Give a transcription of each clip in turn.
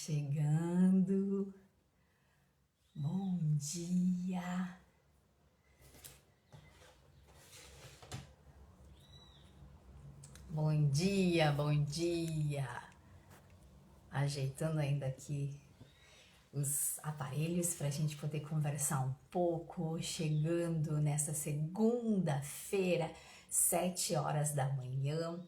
chegando. Bom dia. Bom dia, bom dia. Ajeitando ainda aqui os aparelhos para a gente poder conversar um pouco, chegando nessa segunda-feira, 7 horas da manhã.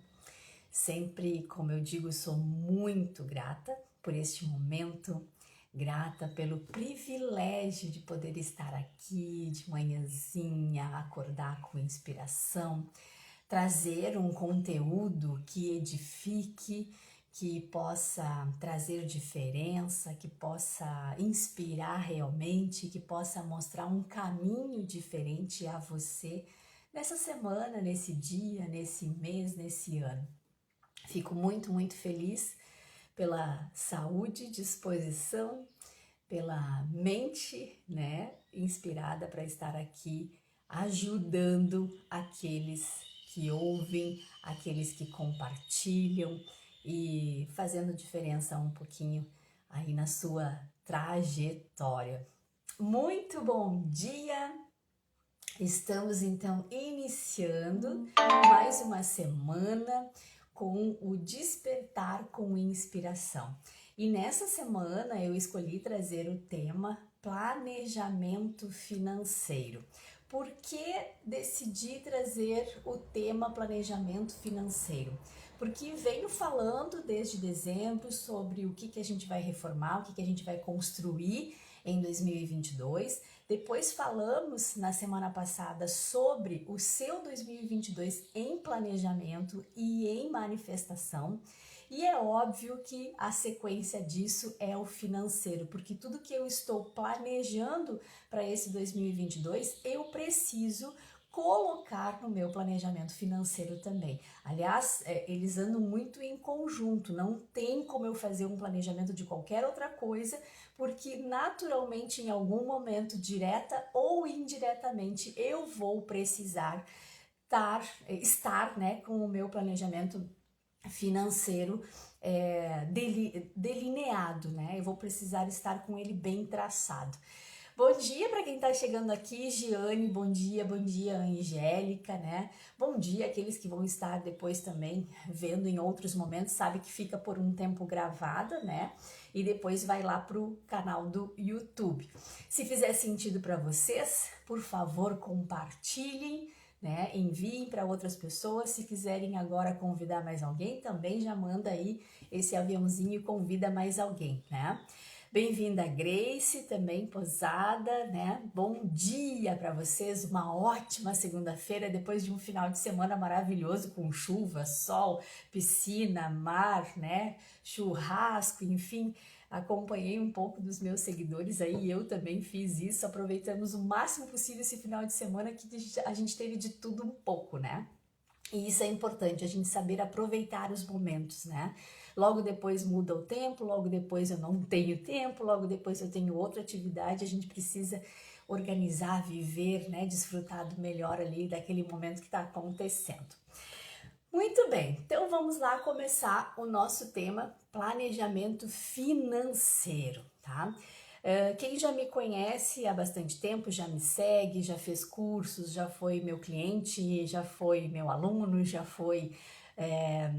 Sempre, como eu digo, sou muito grata por este momento, grata pelo privilégio de poder estar aqui de manhãzinha, acordar com inspiração, trazer um conteúdo que edifique, que possa trazer diferença, que possa inspirar realmente, que possa mostrar um caminho diferente a você nessa semana, nesse dia, nesse mês, nesse ano. Fico muito, muito feliz pela saúde, disposição, pela mente, né, inspirada para estar aqui ajudando aqueles que ouvem, aqueles que compartilham e fazendo diferença um pouquinho aí na sua trajetória. Muito bom dia! Estamos então iniciando mais uma semana com o Despertar com Inspiração. E nessa semana eu escolhi trazer o tema planejamento financeiro. Por que decidi trazer o tema planejamento financeiro? Porque venho falando desde dezembro sobre o que a gente vai reformar, o que a gente vai construir em 2022. Depois falamos na semana passada sobre o seu 2022 em planejamento e em manifestação. E é óbvio que a sequência disso é o financeiro, porque tudo que eu estou planejando para esse 2022, eu preciso colocar no meu planejamento financeiro também. Aliás, eles andam muito em conjunto, não tem como eu fazer um planejamento de qualquer outra coisa, porque naturalmente em algum momento, direta ou indiretamente, eu vou precisar estar né, com o meu planejamento financeiro delineado, né? Eu vou precisar estar com ele bem traçado. Bom dia para quem está chegando aqui, Giane, bom dia, Angélica, né? Bom dia aqueles que vão estar depois também vendo em outros momentos, sabe que fica por um tempo gravada, né? E depois vai lá pro canal do YouTube. Se fizer sentido para vocês, por favor, compartilhem, né? Enviem para outras pessoas. Se quiserem agora convidar mais alguém, também já manda aí esse aviãozinho e convida mais alguém, né? Bem-vinda, Grace, também posada, né? Bom dia para vocês, uma ótima segunda-feira, depois de um final de semana maravilhoso com chuva, sol, piscina, mar, né? Churrasco, enfim, acompanhei um pouco dos meus seguidores aí, eu também fiz isso, aproveitamos o máximo possível esse final de semana que a gente teve de tudo um pouco, né? E isso é importante, a gente saber aproveitar os momentos, né? Logo depois muda o tempo, logo depois eu não tenho tempo, logo depois eu tenho outra atividade, a gente precisa organizar, viver, né? Desfrutar do melhor ali daquele momento que está acontecendo. Muito bem, então vamos lá começar o nosso tema planejamento financeiro, tá? Quem já me conhece há bastante tempo, já me segue, já fez cursos, já foi meu cliente, já foi meu aluno, já foi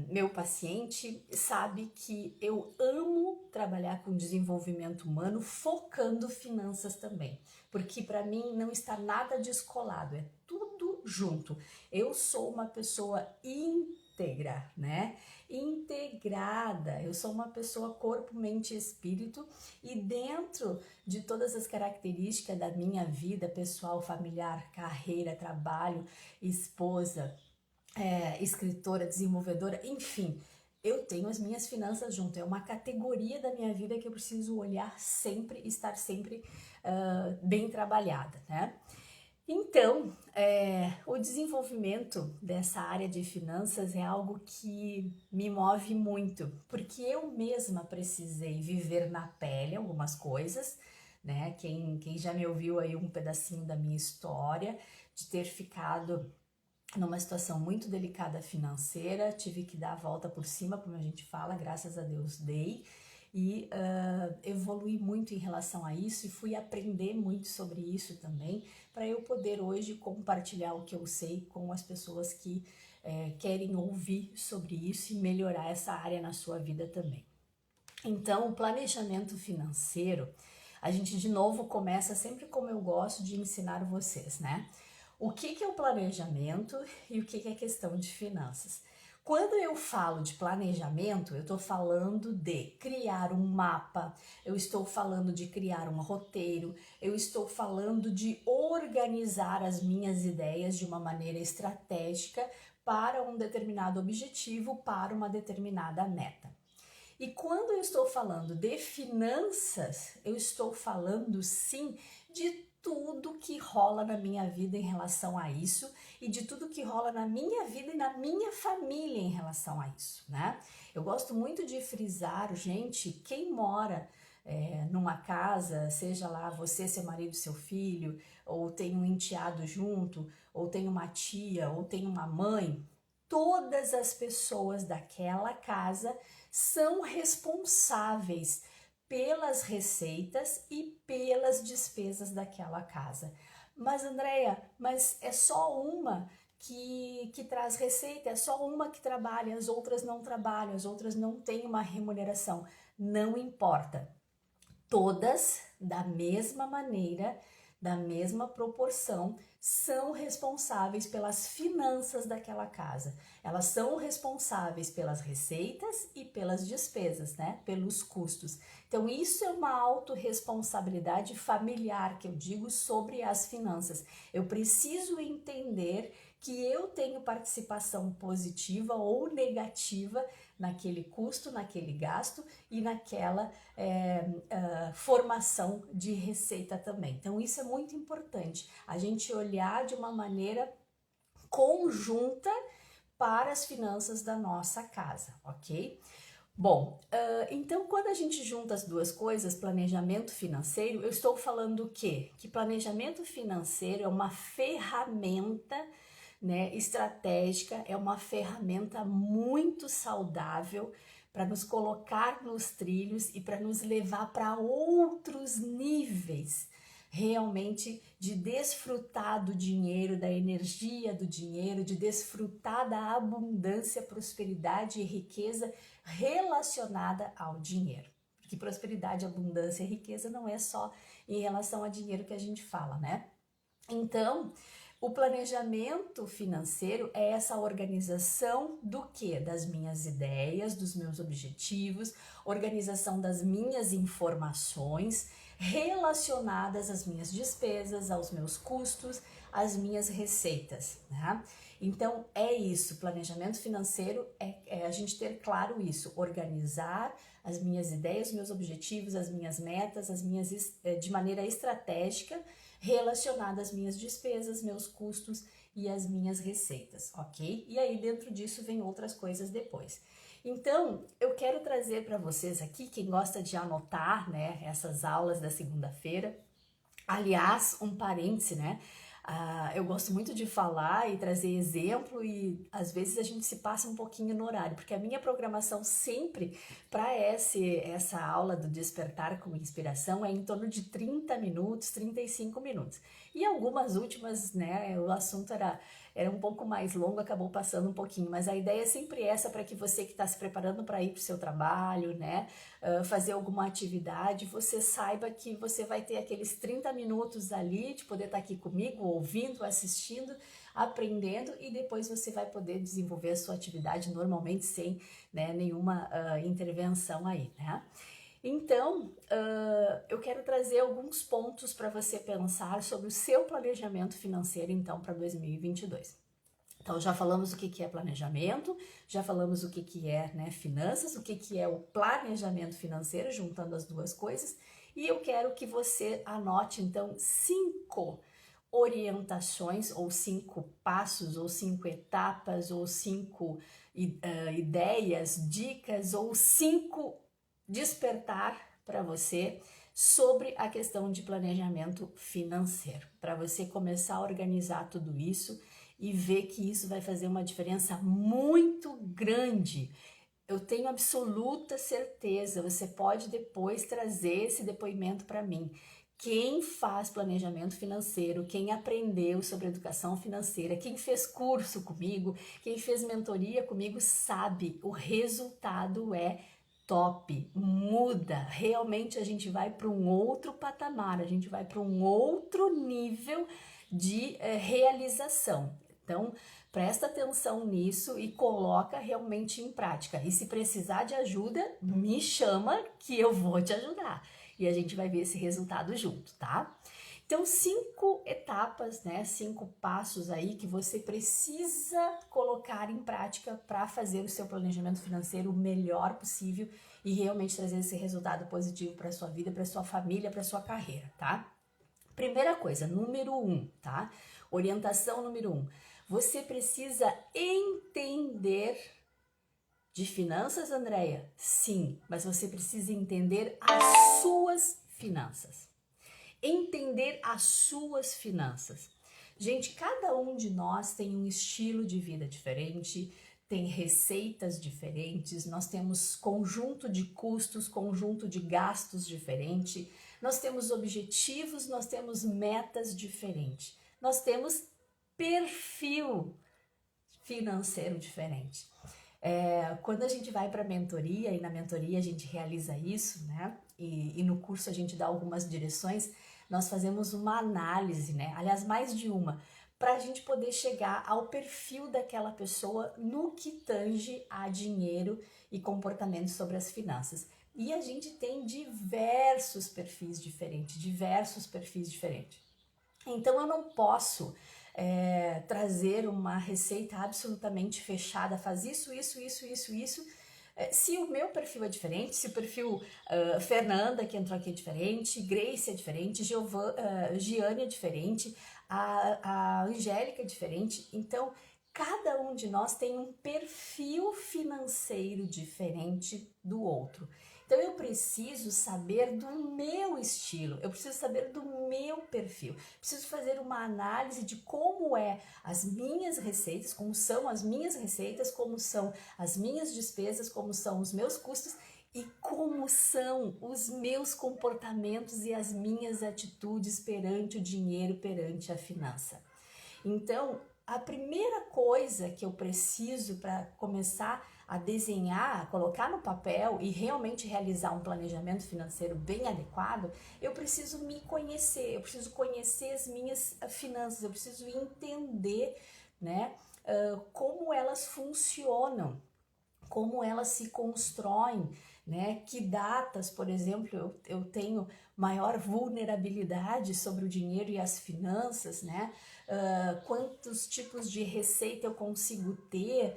meu paciente, sabe que eu amo trabalhar com desenvolvimento humano, focando finanças também, porque para mim não está nada descolado, é tudo junto. Eu sou uma pessoa íntegra, né? Integrada. Eu sou uma pessoa corpo, mente e espírito, e dentro de todas as características da minha vida pessoal, familiar, carreira, trabalho, esposa, escritora, desenvolvedora, enfim, eu tenho as minhas finanças junto. É uma categoria da minha vida que eu preciso olhar sempre, estar sempre bem trabalhada, né? Então, o desenvolvimento dessa área de finanças é algo que me move muito, porque eu mesma precisei viver na pele algumas coisas, né? Quem já me ouviu aí um pedacinho da minha história, de ter ficado numa situação muito delicada financeira, tive que dar a volta por cima, como a gente fala, graças a Deus dei. e evolui muito em relação a isso e fui aprender muito sobre isso também, para eu poder hoje compartilhar o que eu sei com as pessoas que querem ouvir sobre isso e melhorar essa área na sua vida também. Então, o planejamento financeiro, a gente de novo começa sempre como eu gosto de ensinar vocês, né? O que é o planejamento e o que é questão de finanças? Quando eu falo de planejamento, eu estou falando de criar um mapa, eu estou falando de criar um roteiro, eu estou falando de organizar as minhas ideias de uma maneira estratégica para um determinado objetivo, para uma determinada meta. E quando eu estou falando de finanças, eu estou falando sim de tudo que rola na minha vida em relação a isso e de tudo que rola na minha vida e na minha família em relação a isso, né? Eu gosto muito de frisar, gente, quem mora numa casa, seja lá você, seu marido, seu filho, ou tem um enteado junto, ou tem uma tia, ou tem uma mãe, todas as pessoas daquela casa são responsáveis pelas receitas e pelas despesas daquela casa. Mas Andréia, mas é só uma que traz receita, é só uma que trabalha, as outras não trabalham, as outras não têm uma remuneração. Não importa. Todas, da mesma maneira, da mesma proporção, são responsáveis pelas finanças daquela casa. Elas são responsáveis pelas receitas e pelas despesas, né? Pelos custos. Então, isso é uma autorresponsabilidade familiar que eu digo sobre as finanças. Eu preciso entender que eu tenho participação positiva ou negativa naquele custo, naquele gasto e naquela formação de receita também. Então, isso é muito importante, a gente olhar de uma maneira conjunta para as finanças da nossa casa, ok? Bom, então quando a gente junta as duas coisas, planejamento financeiro, eu estou falando o quê? Que planejamento financeiro é uma ferramenta, né, estratégica, é uma ferramenta muito saudável para nos colocar nos trilhos e para nos levar para outros níveis realmente de desfrutar do dinheiro, da energia do dinheiro, de desfrutar da abundância, prosperidade e riqueza relacionada ao dinheiro. Porque prosperidade, abundância e riqueza não é só em relação a dinheiro que a gente fala, né? Então, o planejamento financeiro é essa organização do quê? Das minhas ideias, dos meus objetivos, organização das minhas informações relacionadas às minhas despesas, aos meus custos, às minhas receitas, né? Então, é isso, planejamento financeiro é a gente ter claro isso, organizar as minhas ideias, meus objetivos, as minhas metas, de maneira estratégica, relacionada às minhas despesas, meus custos e as minhas receitas, ok? E aí dentro disso vem outras coisas depois. Então, eu quero trazer para vocês aqui, quem gosta de anotar, né, essas aulas da segunda-feira, aliás, um parêntese, né? Eu gosto muito de falar e trazer exemplo e às vezes a gente se passa um pouquinho no horário, porque a minha programação sempre para essa aula do Despertar com Inspiração é em torno de 30 minutos, 35 minutos. E algumas últimas, né, o assunto era um pouco mais longo, acabou passando um pouquinho, mas a ideia é sempre essa para que você que está se preparando para ir para o seu trabalho, né, fazer alguma atividade, você saiba que você vai ter aqueles 30 minutos ali de poder estar aqui comigo, ouvindo, assistindo, aprendendo e depois você vai poder desenvolver a sua atividade normalmente sem, né, nenhuma intervenção aí, né? Então, eu quero trazer alguns pontos para você pensar sobre o seu planejamento financeiro, então, para 2022. Então, já falamos o que é planejamento, já falamos o que é, né, finanças, o que é o planejamento financeiro, juntando as duas coisas. E eu quero que você anote, então, 5 orientações, ou 5 passos, ou 5 etapas, ou 5 ideias, dicas, ou 5 despertar para você sobre a questão de planejamento financeiro, para você começar a organizar tudo isso e ver que isso vai fazer uma diferença muito grande eu tenho absoluta certeza, você pode depois trazer esse depoimento para mim. Quem faz planejamento financeiro, quem aprendeu sobre educação financeira, quem fez curso comigo, quem fez mentoria comigo, sabe, o resultado é top, muda. Realmente a gente vai para um outro patamar, a gente vai para um outro nível de realização. Então, presta atenção nisso e coloca realmente em prática. E se precisar de ajuda, me chama que eu vou te ajudar. E a gente vai ver esse resultado junto, tá? Então, 5 etapas, né? 5 passos aí que você precisa colocar em prática para fazer o seu planejamento financeiro o melhor possível e realmente trazer esse resultado positivo para sua vida, para sua família, para sua carreira, tá? Primeira coisa, número 1, tá? Orientação número 1. Você precisa entender de finanças, Andréia? Sim, mas você precisa entender as suas finanças. Entender as suas finanças. Gente, cada um de nós tem um estilo de vida diferente, tem receitas diferentes, nós temos conjunto de custos, conjunto de gastos diferente, nós temos objetivos, nós temos metas diferentes, nós temos perfil financeiro diferente. Quando a gente vai para a mentoria, e na mentoria a gente realiza isso, né? E no curso a gente dá algumas direções, nós fazemos uma análise, né? Aliás, mais de uma, para a gente poder chegar ao perfil daquela pessoa no que tange a dinheiro e comportamento sobre as finanças. E a gente tem diversos perfis diferentes, Então eu não posso trazer uma receita absolutamente fechada, faz isso. Se o meu perfil é diferente, se o perfil Fernanda, que entrou aqui, é diferente, Grace é diferente, Giane é diferente, a Angélica é diferente, então cada um de nós tem um perfil financeiro diferente do outro. Então eu preciso saber do meu estilo, eu preciso saber do meu perfil, preciso fazer uma análise de como as minhas receitas, como são as minhas receitas, como são as minhas despesas, como são os meus custos e como são os meus comportamentos e as minhas atitudes perante o dinheiro, perante a finança. Então, a primeira coisa que eu preciso para começar a desenhar, colocar no papel e realmente realizar um planejamento financeiro bem adequado, eu preciso me conhecer, eu preciso conhecer as minhas finanças, eu preciso entender, né, como elas funcionam, como elas se constroem, né? Que datas, por exemplo, eu tenho maior vulnerabilidade sobre o dinheiro e as finanças, né? Quantos tipos de receita eu consigo ter,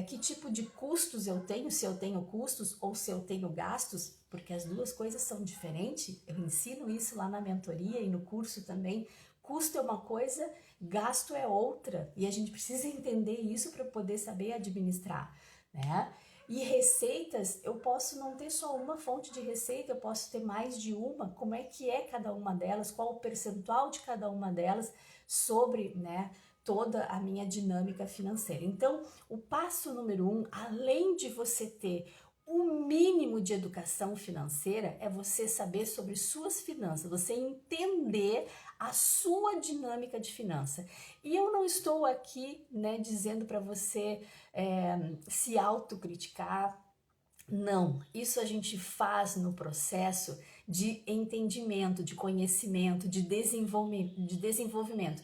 que tipo de custos eu tenho, se eu tenho custos ou se eu tenho gastos, porque as duas coisas são diferentes. Eu ensino isso lá na mentoria e no curso também. Custo é uma coisa, gasto é outra, e a gente precisa entender isso para poder saber administrar, né? E receitas, eu posso não ter só uma fonte de receita, eu posso ter mais de uma. Como é que é cada uma delas, qual o percentual de cada uma delas sobre, né, toda a minha dinâmica financeira. Então, o passo número 1, além de você ter o mínimo de educação financeira, é você saber sobre suas finanças, você entender a sua dinâmica de finança. E eu não estou aqui, né, dizendo para você se autocriticar. Não, isso a gente faz no processo de entendimento, de conhecimento, de desenvolvimento.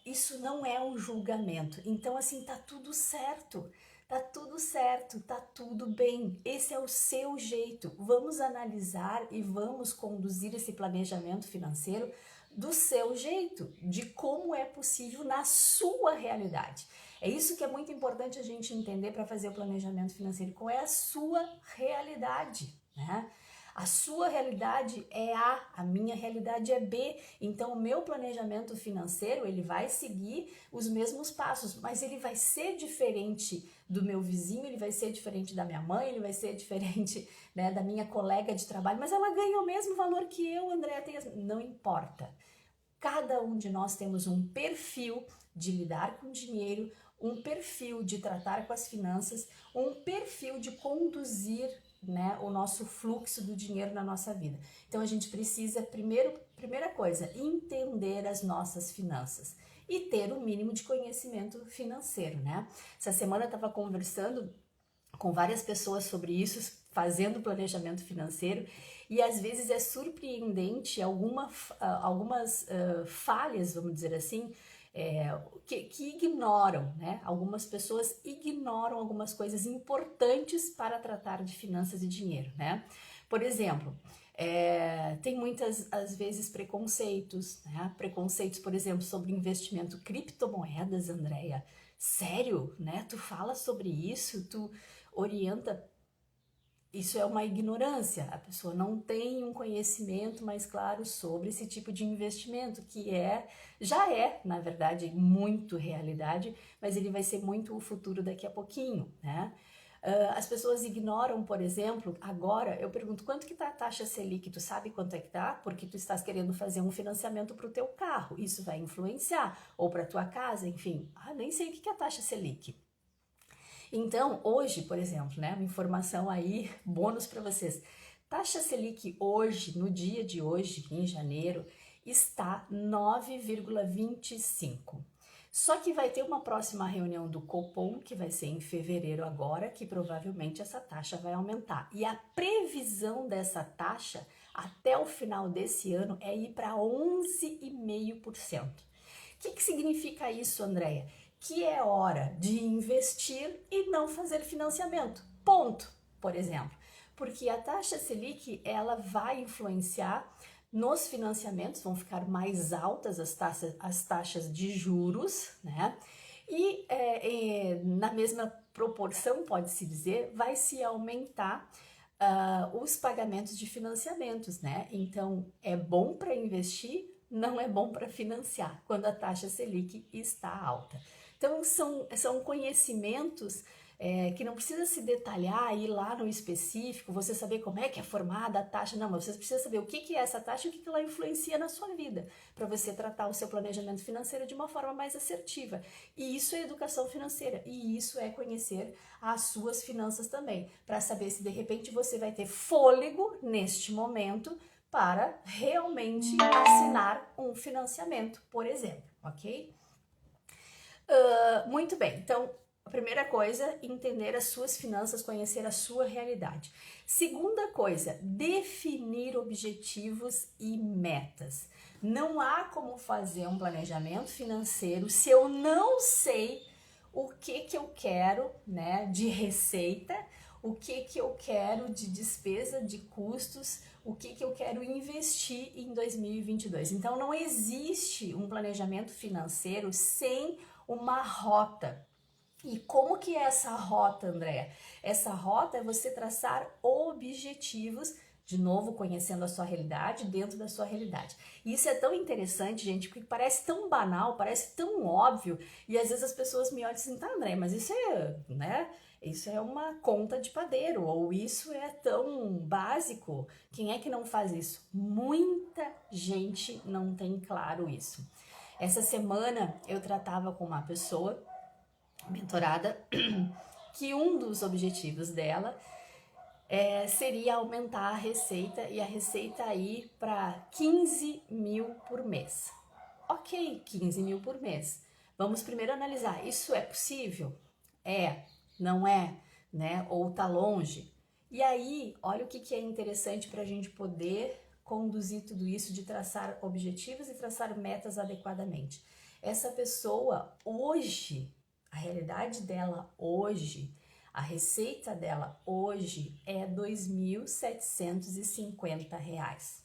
Isso não é um julgamento. Então, assim, tá tudo certo. Tá tudo certo, tá tudo bem. Esse é o seu jeito. Vamos analisar e vamos conduzir esse planejamento financeiro do seu jeito, de como é possível na sua realidade. É isso que é muito importante a gente entender para fazer o planejamento financeiro. Qual é a sua realidade, né? A sua realidade é a minha realidade é B. Então, o meu planejamento financeiro, ele vai seguir os mesmos passos, mas ele vai ser diferente do meu vizinho, ele vai ser diferente da minha mãe, ele vai ser diferente, né, da minha colega de trabalho, mas ela ganha o mesmo valor que eu, Andréa, não importa. Cada um de nós temos um perfil de lidar com dinheiro, um perfil de tratar com as finanças, um perfil de conduzir, né, o nosso fluxo do dinheiro na nossa vida. Então a gente precisa, primeira coisa, entender as nossas finanças e ter o mínimo de conhecimento financeiro, né? Essa semana eu estava conversando com várias pessoas sobre isso, fazendo planejamento financeiro, e às vezes é surpreendente algumas falhas, vamos dizer assim, que ignoram, né? Algumas pessoas ignoram algumas coisas importantes para tratar de finanças e dinheiro, né? Por exemplo, tem muitas, às vezes, preconceitos, né? Preconceitos, por exemplo, sobre investimento criptomoedas, Andréia. Sério, né? Tu fala sobre isso, tu orienta. Isso é uma ignorância, a pessoa não tem um conhecimento mais claro sobre esse tipo de investimento, já é, na verdade, muito realidade, mas ele vai ser muito o futuro daqui a pouquinho, né? As pessoas ignoram, por exemplo, agora eu pergunto, quanto que tá a taxa Selic? Tu sabe quanto é que tá? Porque tu estás querendo fazer um financiamento para o teu carro, isso vai influenciar, ou para tua casa, enfim. Nem sei o que é a taxa Selic. Então, hoje, por exemplo, né, uma informação aí, bônus para vocês. Taxa Selic hoje, no dia de hoje, em janeiro, está 9,25. Só que vai ter uma próxima reunião do Copom, que vai ser em fevereiro agora, que provavelmente essa taxa vai aumentar. E a previsão dessa taxa até o final desse ano é ir para 11,5%. O que significa isso, Andréia? Que é hora de investir e não fazer financiamento. Ponto, por exemplo. Porque a taxa Selic, ela vai influenciar nos financiamentos, vão ficar mais altas as taxas de juros, né? E na mesma proporção, pode-se dizer, vai se aumentar os pagamentos de financiamentos, né? Então, é bom para investir, não é bom para financiar, quando a taxa Selic está alta. Então, são conhecimentos que não precisa se detalhar, ir lá no específico, você saber como é que é formada a taxa, não, mas você precisa saber o que é essa taxa e o que ela influencia na sua vida, para você tratar o seu planejamento financeiro de uma forma mais assertiva. E isso é educação financeira, e isso é conhecer as suas finanças também, para saber se de repente você vai ter fôlego neste momento para realmente assinar um financiamento, por exemplo, ok? Muito bem, então a primeira coisa, entender as suas finanças, conhecer a sua realidade. Segunda coisa, definir objetivos e metas. Não há como fazer um planejamento financeiro se eu não sei o que eu quero, né, de receita, o que eu quero de despesa, de custos, o que eu quero investir em 2022. Então não existe um planejamento financeiro sem uma rota. E como que é essa rota, Andréa? Essa rota é você traçar objetivos, de novo, conhecendo a sua realidade, dentro da sua realidade. E isso é tão interessante, gente, porque parece tão banal, parece tão óbvio, e às vezes as pessoas me olham assim, tá, André, mas isso é, né? Isso é uma conta de padeiro, ou isso é tão básico. Quem é que não faz isso? Muita gente não tem claro isso. Essa semana eu tratava com uma pessoa mentorada que um dos objetivos dela seria aumentar a receita e a receita aí para 15 mil por mês. Ok, 15 mil por mês. Vamos primeiro analisar, isso é possível? É, não é, né? Ou tá longe? E aí, olha o que é interessante para a gente poder conduzir tudo isso, de traçar objetivos e traçar metas adequadamente. Essa pessoa hoje, a realidade dela hoje, a receita dela hoje é R$ 2.750.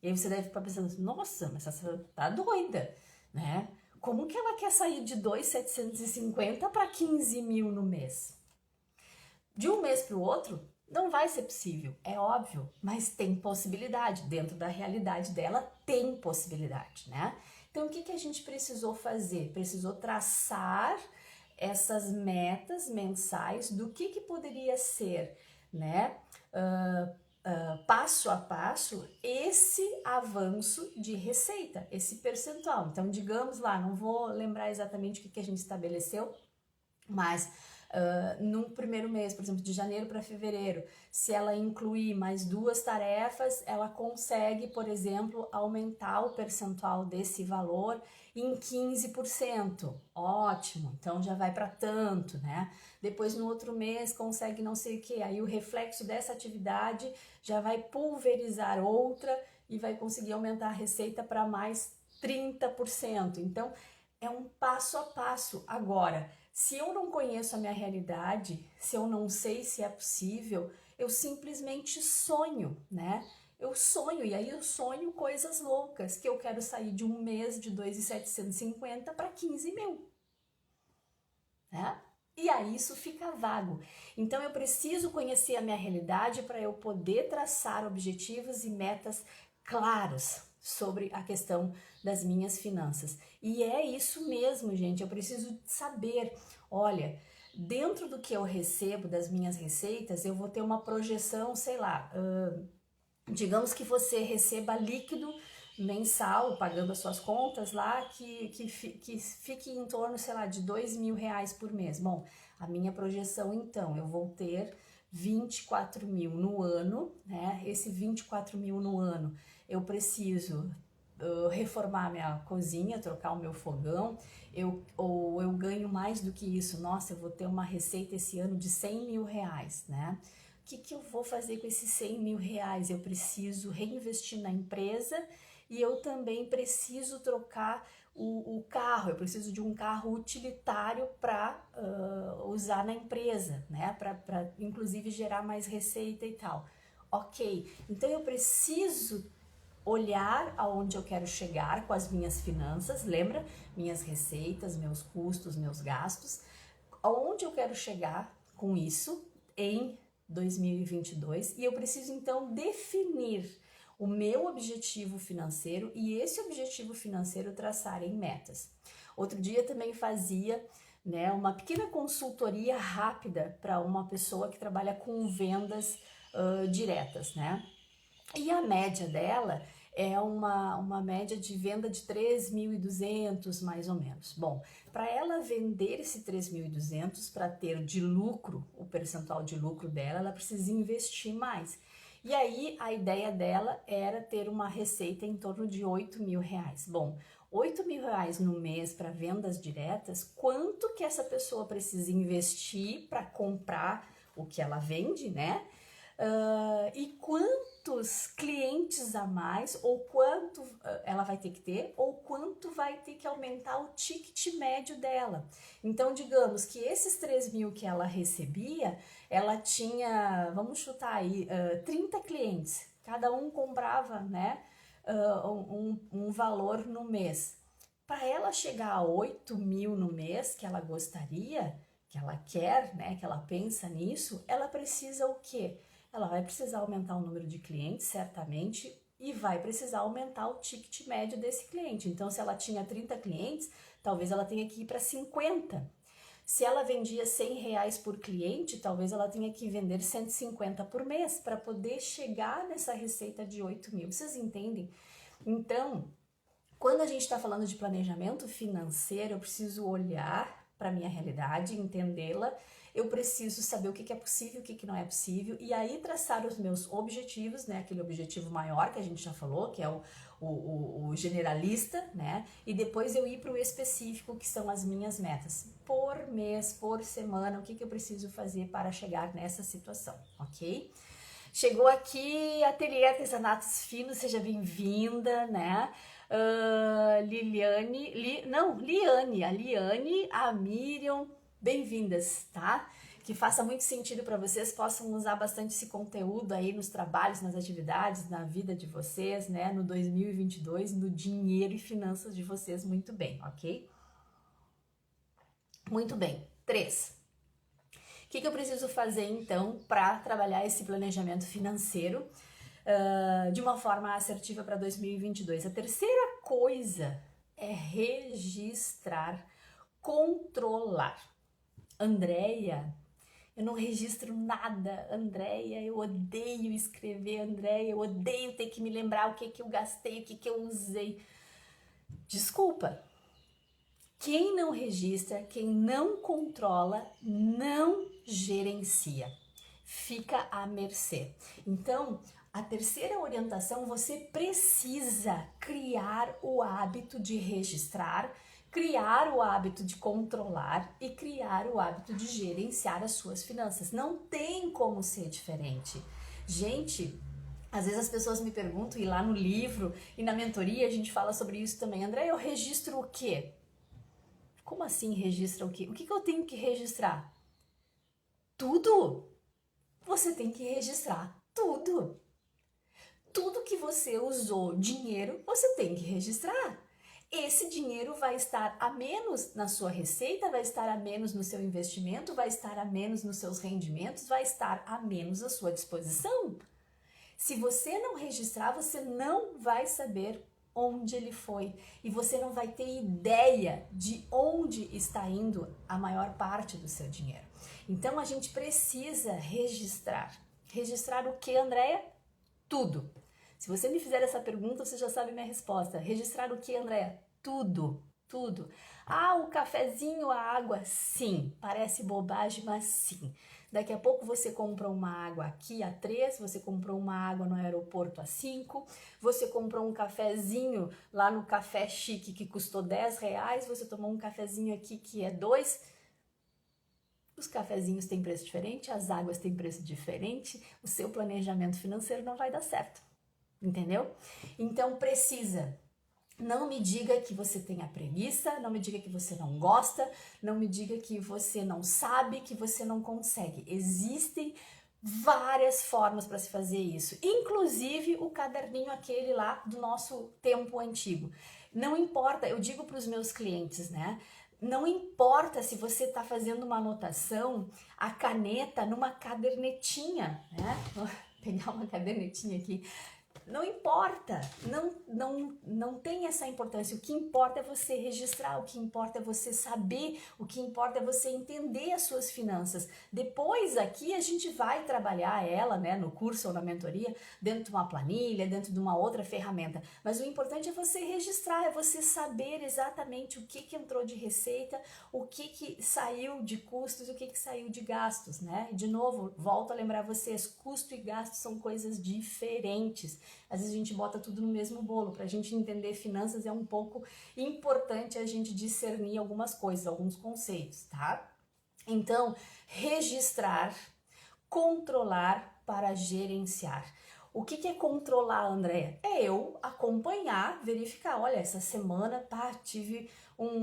E aí você deve ficar pensando, nossa, mas essa tá doida, né? Como que ela quer sair de 2.750 para 15 mil no mês? De um mês para o outro, não vai ser possível, é óbvio, mas tem possibilidade, dentro da realidade dela tem possibilidade, né? Então o que a gente precisou fazer? Precisou traçar essas metas mensais do que poderia ser, né? Passo a passo, esse avanço de receita, esse percentual. Então, digamos lá, não vou lembrar exatamente o que a gente estabeleceu, Mas no primeiro mês, por exemplo, de janeiro para fevereiro, se ela incluir mais 2 tarefas, ela consegue, por exemplo, aumentar o percentual desse valor em 15%. Ótimo, então já vai para tanto, né? Depois no outro mês consegue não sei o que, aí o reflexo dessa atividade já vai pulverizar outra e vai conseguir aumentar a receita para mais 30%. Então é um passo a passo. Agora, se eu não conheço a minha realidade, se eu não sei se é possível, eu simplesmente sonho, né? Eu sonho, e aí eu sonho coisas loucas, que eu quero sair de um mês de 2.750 para 15 mil, né? E aí isso fica vago. Então eu preciso conhecer a minha realidade para eu poder traçar objetivos e metas claros sobre a questão das minhas finanças. E é isso mesmo, gente. Eu preciso saber, olha, dentro do que eu recebo das minhas receitas, eu vou ter uma projeção, sei lá, digamos que você receba líquido mensal, pagando as suas contas lá, que fique em torno, sei lá, de R$ 2.000 por mês. Bom, a minha projeção, então, eu vou ter 24 mil no ano, né? Esse 24 mil no ano, eu preciso reformar minha cozinha, trocar o meu fogão, ou eu ganho mais do que isso, nossa, eu vou ter uma receita esse ano de R$ 100.000, né? O que eu vou fazer com esses R$ 100.000? Eu preciso reinvestir na empresa e eu também preciso trocar o carro, eu preciso de um carro utilitário para usar na empresa, né? Para inclusive gerar mais receita e tal. Ok, então eu preciso olhar aonde eu quero chegar com as minhas finanças, lembra? Minhas receitas, meus custos, meus gastos, aonde eu quero chegar com isso em 2022 e eu preciso então definir o meu objetivo financeiro e esse objetivo financeiro traçar em metas. Outro dia também fazia, né, uma pequena consultoria rápida para uma pessoa que trabalha com vendas diretas, né? E a média dela é uma média de venda de 3.200 mais ou menos. Bom, para ela vender esse 3.200 para ter de lucro, o percentual de lucro dela, ela precisa investir mais. E aí a ideia dela era ter uma receita em torno de R$ 8.000. Bom, R$ 8.000 no mês para vendas diretas, quanto que essa pessoa precisa investir para comprar o que ela vende, né? E quantos clientes a mais, ou quanto ela vai ter que ter, ou quanto vai ter que aumentar o ticket médio dela. Então, digamos que esses 3.000 que ela recebia, ela tinha, vamos chutar aí, 30 clientes. Cada um comprava, né, um valor no mês. Para ela chegar a 8.000 no mês, que ela gostaria, que ela quer, né, que ela pensa nisso, ela precisa o quê? Ela vai precisar aumentar o número de clientes, certamente, e vai precisar aumentar o ticket médio desse cliente. Então, se ela tinha 30 clientes, talvez ela tenha que ir para 50. Se ela vendia R$ 100 por cliente, talvez ela tenha que vender 150 por mês para poder chegar nessa receita de 8.000. Vocês entendem? Então, quando a gente está falando de planejamento financeiro, eu preciso olhar para a minha realidade, entendê-la, eu preciso saber o que é possível, o que não é possível, e aí traçar os meus objetivos, né? Aquele objetivo maior que a gente já falou, que é o generalista, né? E depois eu ir para o específico, que são as minhas metas. Por mês, por semana, o que eu preciso fazer para chegar nessa situação, ok? Chegou aqui Ateliê Artesanatos Finos, seja bem-vinda, né? Liane, a Liane, a Miriam, bem-vindas, tá? Que faça muito sentido para vocês, possam usar bastante esse conteúdo aí nos trabalhos, nas atividades, na vida de vocês, né? No 2022, no dinheiro e finanças de vocês, muito bem, ok? Muito bem. 3. O que eu preciso fazer então para trabalhar esse planejamento financeiro de uma forma assertiva para 2022? A terceira coisa é registrar, controlar. Andréia, eu não registro nada. Andréia, eu odeio escrever. Andréia, eu odeio ter que me lembrar o que eu gastei, o que eu usei. Desculpa, Quem não registra, quem não controla, não gerencia. Fica à mercê. Então, a terceira orientação, você precisa criar o hábito de registrar, criar o hábito de controlar e criar o hábito de gerenciar as suas finanças. Não tem como ser diferente. Gente, às vezes as pessoas me perguntam, e lá no livro e na mentoria a gente fala sobre isso também. André, eu registro o quê? Como assim registra o quê? O que eu tenho que registrar? Tudo! Você tem que registrar tudo. Tudo que você usou dinheiro, você tem que registrar. Esse dinheiro vai estar a menos na sua receita, vai estar a menos no seu investimento, vai estar a menos nos seus rendimentos, vai estar a menos à sua disposição. Se você não registrar, você não vai saber onde ele foi e você não vai ter ideia de onde está indo a maior parte do seu dinheiro. Então a gente precisa registrar. Registrar o que, Andréia? Tudo. Se você me fizer essa pergunta, você já sabe minha resposta. Registrar o que, Andréia? Tudo. Tudo. Ah, o cafezinho, a água? Sim. Parece bobagem, mas sim. Daqui a pouco você comprou uma água aqui a 3, você comprou uma água no aeroporto a 5, você comprou um cafezinho lá no Café Chique que custou 10 reais, você tomou um cafezinho aqui que é 2. Os cafezinhos têm preço diferente, as águas têm preço diferente, o seu planejamento financeiro não vai dar certo, entendeu? Então precisa. Não me diga que você tenha preguiça, não me diga que você não gosta, não me diga que você não sabe, que você não consegue. Existem várias formas para se fazer isso, inclusive o caderninho aquele lá do nosso tempo antigo. Não importa, eu digo para os meus clientes, né? Não importa se você está fazendo uma anotação, a caneta numa cadernetinha, né? Vou pegar uma cadernetinha aqui. Não importa, não tem essa importância. O que importa é você registrar, o que importa é você saber, o que importa é você entender as suas finanças. Depois aqui a gente vai trabalhar ela, né, no curso ou na mentoria, dentro de uma planilha, dentro de uma outra ferramenta. Mas o importante é você registrar, é você saber exatamente o que entrou de receita, o que saiu de custos, o que saiu de gastos, né? E de novo, volto a lembrar vocês, custo e gasto são coisas diferentes. Às vezes a gente bota tudo no mesmo bolo. Para a gente entender finanças é um pouco importante a gente discernir algumas coisas, alguns conceitos, tá? Então, registrar, controlar para gerenciar. O que é controlar, André? É eu acompanhar, verificar, olha, essa semana tive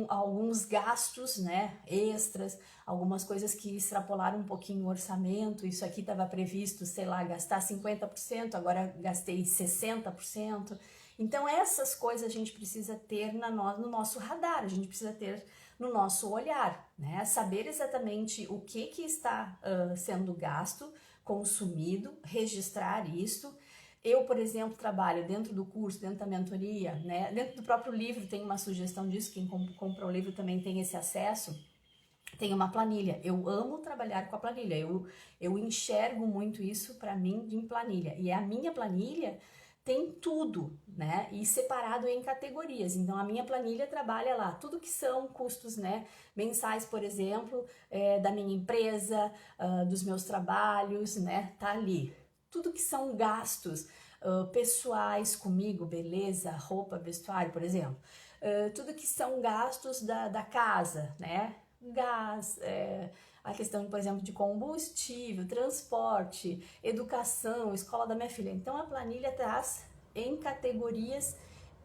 alguns gastos, né, extras, algumas coisas que extrapolaram um pouquinho o orçamento, isso aqui estava previsto, sei lá, gastar 50%, agora gastei 60%. Então essas coisas a gente precisa ter no nosso radar, a gente precisa ter no nosso olhar, né? Saber exatamente o que está sendo gasto, consumido, registrar isso. Eu, por exemplo, trabalho dentro do curso, dentro da mentoria, né? Dentro do próprio livro tem uma sugestão disso, quem compra o livro também tem esse acesso. Tem uma planilha. Eu amo trabalhar com a planilha. Eu enxergo muito isso para mim em planilha. E a minha planilha tem tudo, né? E separado em categorias. Então a minha planilha trabalha lá tudo que são custos, né? Mensais, por exemplo, da minha empresa, dos meus trabalhos, né? Tá ali. Tudo que são gastos pessoais comigo, beleza, roupa, vestuário, por exemplo. Tudo que são gastos da casa, né? Gás, a questão, por exemplo, de combustível, transporte, educação, escola da minha filha. Então a planilha traz em categorias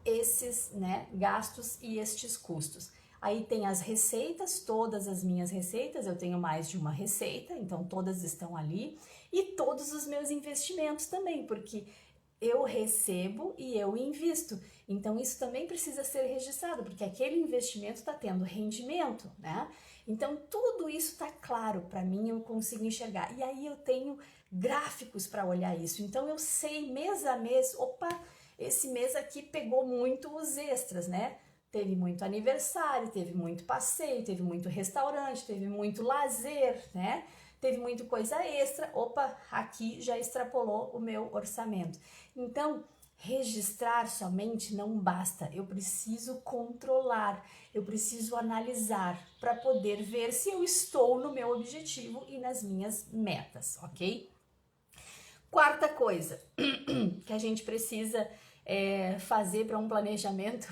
esses, né, gastos e estes custos. Aí tem as receitas, todas as minhas receitas, eu tenho mais de uma receita, então todas estão ali. E todos os meus investimentos também, porque eu recebo e eu invisto. Então isso também precisa ser registrado, porque aquele investimento está tendo rendimento, né? Então tudo isso está claro para mim, eu consigo enxergar. E aí eu tenho gráficos para olhar isso. Então eu sei mês a mês, opa, esse mês aqui pegou muito os extras, né? Teve muito aniversário, teve muito passeio, teve muito restaurante, teve muito lazer, né? Teve muita coisa extra, opa, aqui já extrapolou o meu orçamento. Então, registrar somente não basta, eu preciso controlar, eu preciso analisar para poder ver se eu estou no meu objetivo e nas minhas metas, ok? Quarta coisa que a gente precisa fazer para um planejamento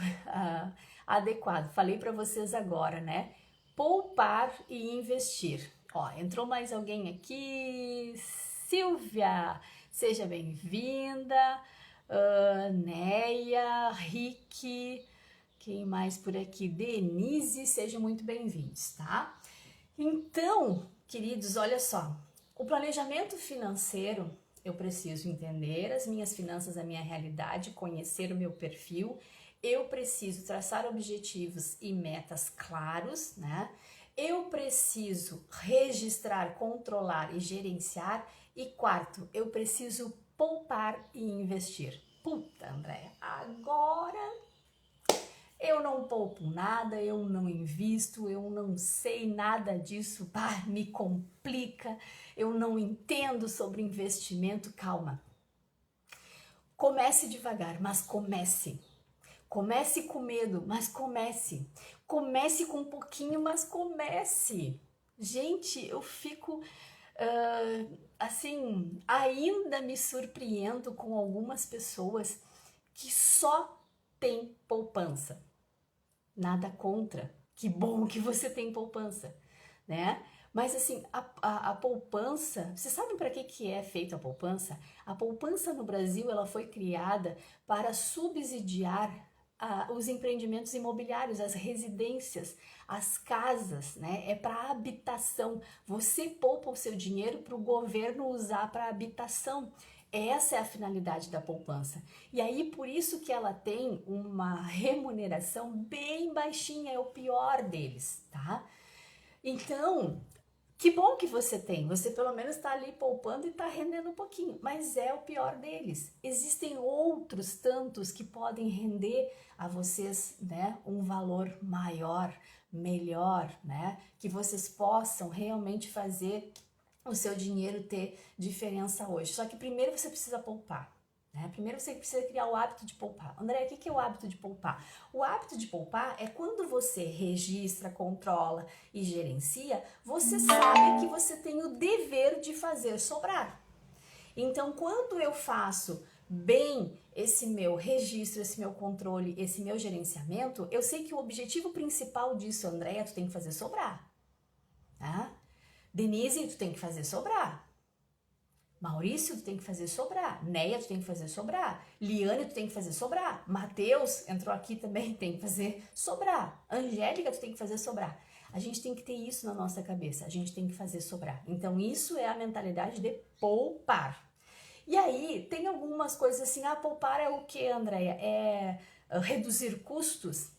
adequado. Falei para vocês agora, né? Poupar e investir. Ó, entrou mais alguém aqui. Silvia, seja bem-vinda. Neia, Rick, quem mais por aqui? Denise, sejam muito bem-vindos, tá? Então, queridos, olha só. O planejamento financeiro, eu preciso entender as minhas finanças, a minha realidade, conhecer o meu perfil. Eu preciso traçar objetivos e metas claros, né? Eu preciso registrar, controlar e gerenciar. E quarto, eu preciso poupar e investir. Puta, Andréia, agora eu não poupo nada, eu não invisto, eu não sei nada disso, me complica, eu não entendo sobre investimento. Calma. Comece devagar, mas comece. Comece com medo, mas comece. Comece com um pouquinho, mas comece. Gente, eu fico assim, ainda me surpreendo com algumas pessoas que só têm poupança. Nada contra. Que bom que você tem poupança, né? Mas assim, a poupança, vocês sabem para que é feita a poupança? A poupança no Brasil, ela foi criada para subsidiar os empreendimentos imobiliários, as residências, as casas, né? É para habitação. Você poupa o seu dinheiro para o governo usar para habitação. Essa é a finalidade da poupança. E aí, por isso que ela tem uma remuneração bem baixinha, é o pior deles, tá? Então, que bom que você tem, você pelo menos está ali poupando e está rendendo um pouquinho, mas é o pior deles. Existem outros tantos que podem render a vocês, né, um valor maior, melhor, né, que vocês possam realmente fazer o seu dinheiro ter diferença hoje. Só que primeiro você precisa poupar. Primeiro você precisa criar o hábito de poupar. André, o que é o hábito de poupar? O hábito de poupar é quando você registra, controla e gerencia, você sabe que você tem o dever de fazer sobrar. Então, quando eu faço bem esse meu registro, esse meu controle, esse meu gerenciamento, eu sei que o objetivo principal disso, André, tu tem que fazer sobrar. Tá? Denise, tu tem que fazer sobrar. Maurício, tu tem que fazer sobrar. Neia, tu tem que fazer sobrar. Liane, tu tem que fazer sobrar. Mateus, entrou aqui também, tem que fazer sobrar. Angélica, tu tem que fazer sobrar. A gente tem que ter isso na nossa cabeça. A gente tem que fazer sobrar. Então, isso é a mentalidade de poupar. E aí, tem algumas coisas assim, poupar é o que, Andréia? É reduzir custos?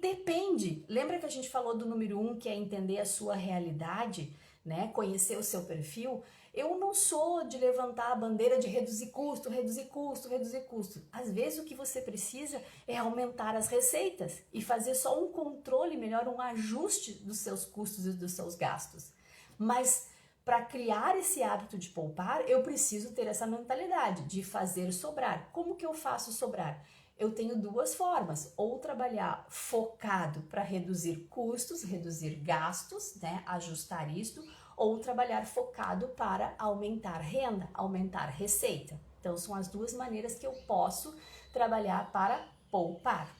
Depende. Lembra que a gente falou do número 1, que é entender a sua realidade, né? Conhecer o seu perfil? Eu não sou de levantar a bandeira de reduzir custo, reduzir custo, reduzir custo. Às vezes o que você precisa é aumentar as receitas e fazer só um controle melhor, um ajuste dos seus custos e dos seus gastos. Mas para criar esse hábito de poupar, eu preciso ter essa mentalidade de fazer sobrar. Como que eu faço sobrar? Eu tenho duas formas, ou trabalhar focado para reduzir custos, reduzir gastos, né, ajustar isso, ou trabalhar focado para aumentar renda, aumentar receita. Então, são as duas maneiras que eu posso trabalhar para poupar.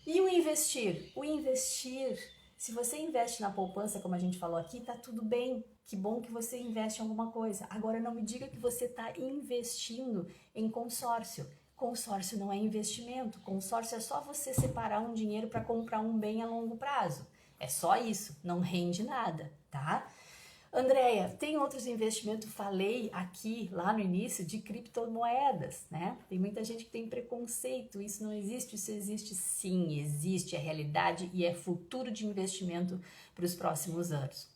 E o investir? O investir, se você investe na poupança, como a gente falou aqui, tá tudo bem. Que bom que você investe em alguma coisa. Agora, não me diga que você está investindo em consórcio. Consórcio não é investimento. Consórcio é só você separar um dinheiro para comprar um bem a longo prazo. É só isso, não rende nada, tá? Andréia, tem outros investimentos, falei aqui lá no início de criptomoedas, né? Tem muita gente que tem preconceito, isso não existe, isso existe sim, existe, é realidade e é futuro de investimento para os próximos anos.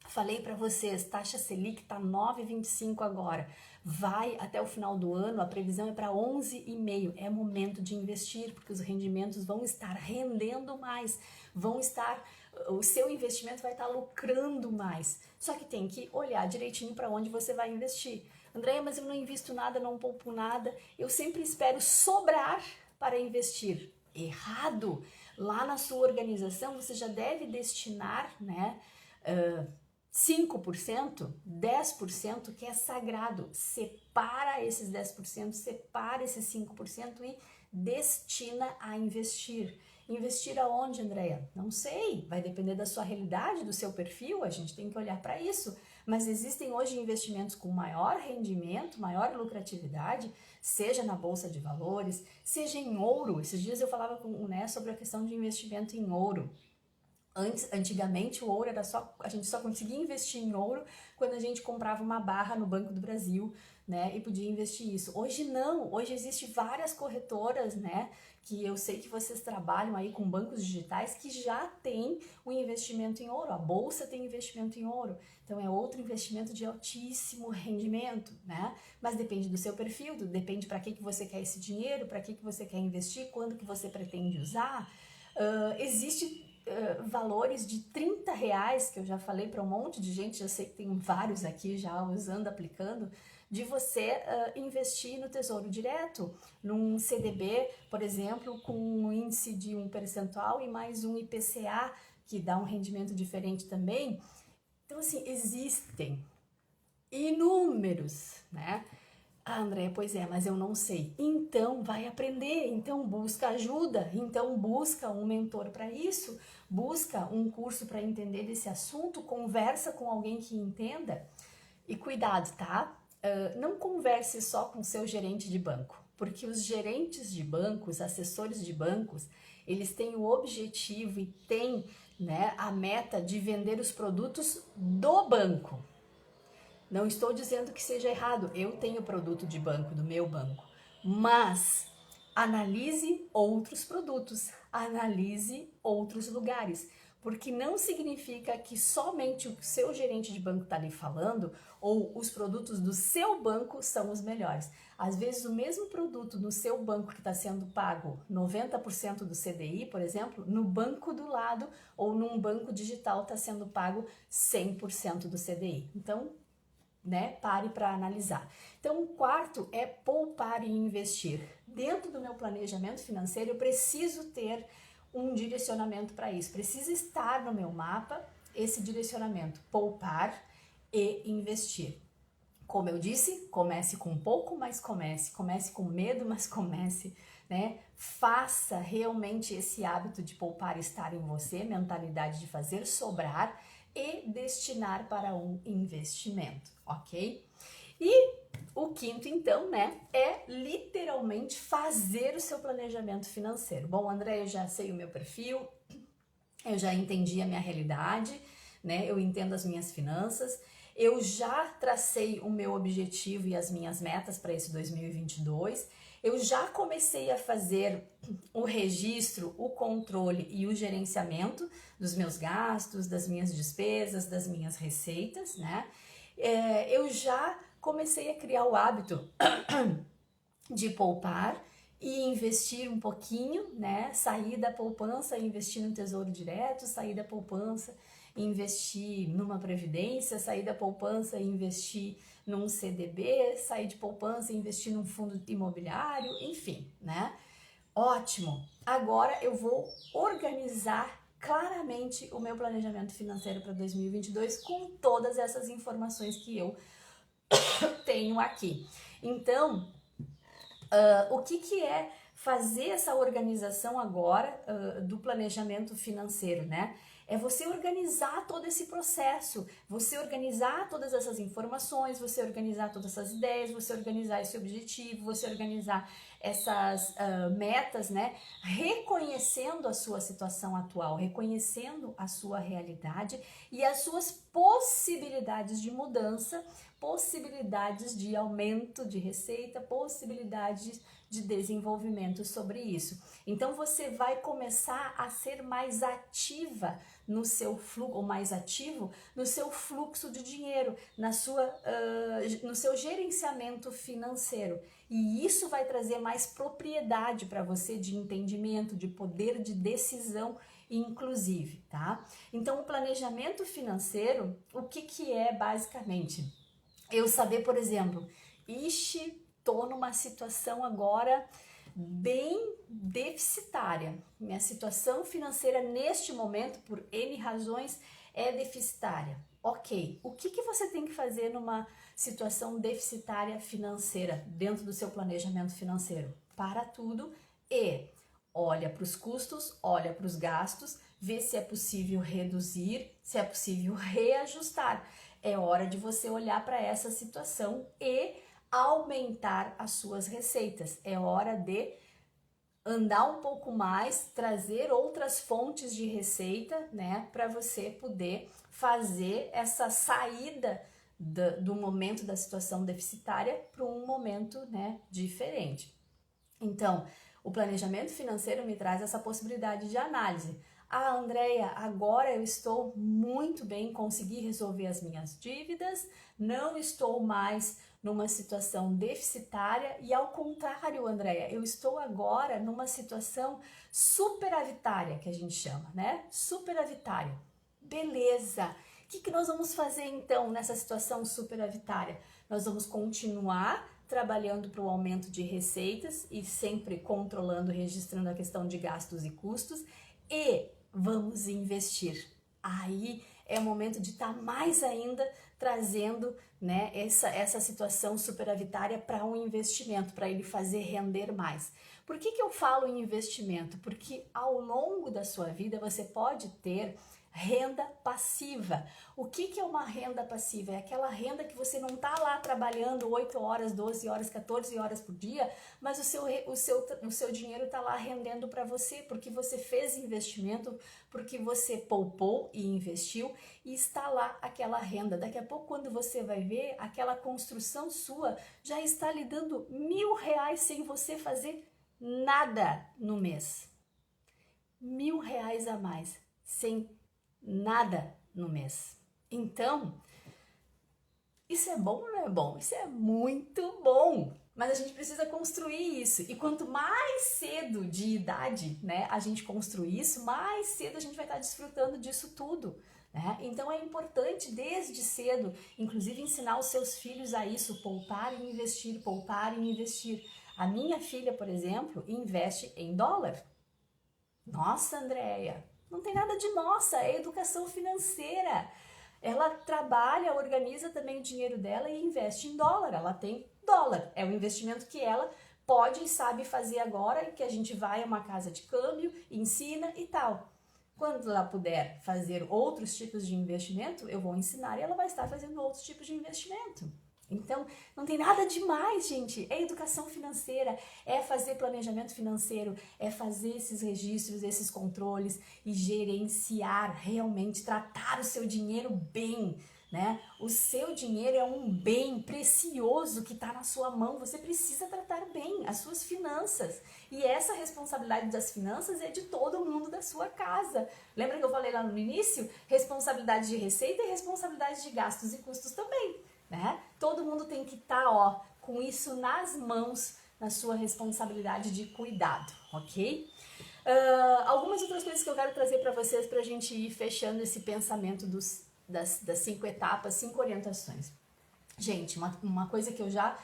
Falei para vocês, taxa Selic está 9,25 agora, vai até o final do ano, a previsão é para 11,5, é momento de investir, porque os rendimentos vão estar rendendo mais, o seu investimento vai estar lucrando mais, só que tem que olhar direitinho para onde você vai investir. Andréia, mas eu não invisto nada, não poupo nada, eu sempre espero sobrar para investir. Errado! Lá na sua organização você já deve destinar, né, 5%, 10% que é sagrado. Separa esses 10%, separa esses 5% e destina a investir. Investir aonde, Andréia? Não sei, vai depender da sua realidade, do seu perfil, a gente tem que olhar para isso. Mas existem hoje investimentos com maior rendimento, maior lucratividade, seja na bolsa de valores, seja em ouro. Esses dias eu falava sobre a questão de investimento em ouro. Antigamente o ouro era a gente só conseguia investir em ouro quando a gente comprava uma barra no Banco do Brasil, né, e podia investir isso. Hoje não, hoje existem várias corretoras, né, que eu sei que vocês trabalham aí com bancos digitais que já tem o investimento em ouro, a bolsa tem investimento em ouro, então é outro investimento de altíssimo rendimento, né, mas depende do seu perfil, depende para que você quer esse dinheiro, para que você quer investir, quando que você pretende usar. Existe valores de R$30, que eu já falei para um monte de gente, já sei que tem vários aqui já usando, aplicando, de você investir no Tesouro Direto, num CDB, por exemplo, com um índice de 1% e mais um IPCA, que dá um rendimento diferente também. Então, assim, existem inúmeros, né? Ah, André, pois é, mas eu não sei. Então, vai aprender, então busca ajuda, então busca um mentor para isso, busca um curso para entender desse assunto, conversa com alguém que entenda. E cuidado, tá? Não converse só com seu gerente de banco, porque os gerentes de bancos, assessores de bancos, eles têm o objetivo e têm, né, a meta de vender os produtos do banco. Não estou dizendo que seja errado, eu tenho produto de banco, do meu banco, mas analise outros produtos, analise outros lugares, porque não significa que somente o que o seu gerente de banco está lhe falando ou os produtos do seu banco são os melhores. Às vezes o mesmo produto no seu banco que está sendo pago 90% do CDI, por exemplo, no banco do lado ou num banco digital está sendo pago 100% do CDI. Então, né, pare para analisar. Então, o quarto é poupar e investir. Dentro do meu planejamento financeiro, eu preciso ter um direcionamento para isso. Precisa estar no meu mapa esse direcionamento, poupar e investir. Como eu disse, comece com pouco, mas comece com medo, mas comece, né? Faça realmente esse hábito de poupar estar em você, mentalidade de fazer sobrar e destinar para um investimento, ok? E o quinto, então, né, é literalmente fazer o seu planejamento financeiro. Bom, André, eu já sei o meu perfil, eu já entendi a minha realidade, né, eu entendo as minhas finanças, eu já tracei o meu objetivo e as minhas metas para esse 2022, eu já comecei a fazer o registro, o controle e o gerenciamento dos meus gastos, das minhas despesas, das minhas receitas, né? Eu já comecei a criar o hábito de poupar e investir um pouquinho, né? Sair da poupança e investir no Tesouro Direto, sair da poupança e investir numa previdência, sair da poupança e investir num CDB, sair de poupança e investir num fundo imobiliário, enfim, né? Ótimo! Agora eu vou organizar claramente o meu planejamento financeiro para 2022 com todas essas informações que eu tenho aqui. Então, o que é fazer essa organização agora do planejamento financeiro, né? É você organizar todo esse processo, você organizar todas essas informações, você organizar todas essas ideias, você organizar esse objetivo, você organizar essas metas, né? Reconhecendo a sua situação atual, reconhecendo a sua realidade e as suas possibilidades de mudança, possibilidades de aumento de receita, possibilidades de desenvolvimento sobre isso. Então você vai começar a ser mais ativa no seu fluxo, ou mais ativo no seu fluxo de dinheiro, no seu gerenciamento financeiro. E isso vai trazer mais propriedade para você de entendimento, de poder de decisão, inclusive, tá? Então o planejamento financeiro, o que é basicamente? Eu saber, por exemplo, ixi, tô numa situação agora bem deficitária. Minha situação financeira neste momento, por N razões, é deficitária. Ok, o que você tem que fazer numa situação deficitária financeira dentro do seu planejamento financeiro? Para tudo e olha para os custos, olha para os gastos, vê se é possível reduzir, se é possível reajustar. É hora de você olhar para essa situação e aumentar as suas receitas. É hora de andar um pouco mais, trazer outras fontes de receita, né, para você poder fazer essa saída do momento da situação deficitária para um momento, né, diferente. Então, o planejamento financeiro me traz essa possibilidade de análise. Ah, Andréia, agora eu estou muito bem, consegui resolver as minhas dívidas, não estou mais numa situação deficitária e ao contrário, Andréia, eu estou agora numa situação superavitária, que a gente chama, né? Superavitário. Beleza! O que nós vamos fazer então nessa situação superavitária? Nós vamos continuar trabalhando para o aumento de receitas e sempre controlando, registrando a questão de gastos e custos e vamos investir. Aí é o momento de estar mais ainda trazendo, né, essa situação superavitária para um investimento, para ele fazer render mais. Por que eu falo em investimento? Porque ao longo da sua vida você pode ter renda passiva. O que é uma renda passiva? É aquela renda que você não está lá trabalhando 8 horas, 12 horas, 14 horas por dia, mas o seu dinheiro está lá rendendo para você, porque você fez investimento, porque você poupou e investiu e está lá aquela renda. Daqui a pouco, quando você vai ver, aquela construção sua já está lhe dando R$1.000 sem você fazer nada no mês. R$1.000 a mais, sem nada no mês. Então, isso é bom ou não é bom? Isso é muito bom! Mas a gente precisa construir isso. E quanto mais cedo de idade, né, a gente construir isso, mais cedo a gente vai estar desfrutando disso tudo. Né? Então é importante desde cedo, inclusive ensinar os seus filhos a isso, poupar e investir, poupar e investir. A minha filha, por exemplo, investe em dólar. Nossa, Andréia, não tem nada de nossa, é educação financeira. Ela trabalha, organiza também o dinheiro dela e investe em dólar. Ela tem dólar, é o investimento que ela pode e sabe fazer agora, que a gente vai a uma casa de câmbio, ensina e tal. Quando ela puder fazer outros tipos de investimento, eu vou ensinar e ela vai estar fazendo outros tipos de investimento. Então, não tem nada demais, gente. É educação financeira, é fazer planejamento financeiro, é fazer esses registros, esses controles e gerenciar, realmente tratar o seu dinheiro bem, né? O seu dinheiro é um bem precioso que está na sua mão. Você precisa tratar bem as suas finanças. E essa responsabilidade das finanças é de todo mundo da sua casa. Lembra que eu falei lá no início? Responsabilidade de receita e responsabilidade de gastos e custos também. Né? Todo mundo tem que estar com isso nas mãos, na sua responsabilidade de cuidado, ok? Algumas outras coisas que eu quero trazer para vocês para a gente ir fechando esse pensamento das 5 etapas, 5 orientações. Gente, uma coisa que eu já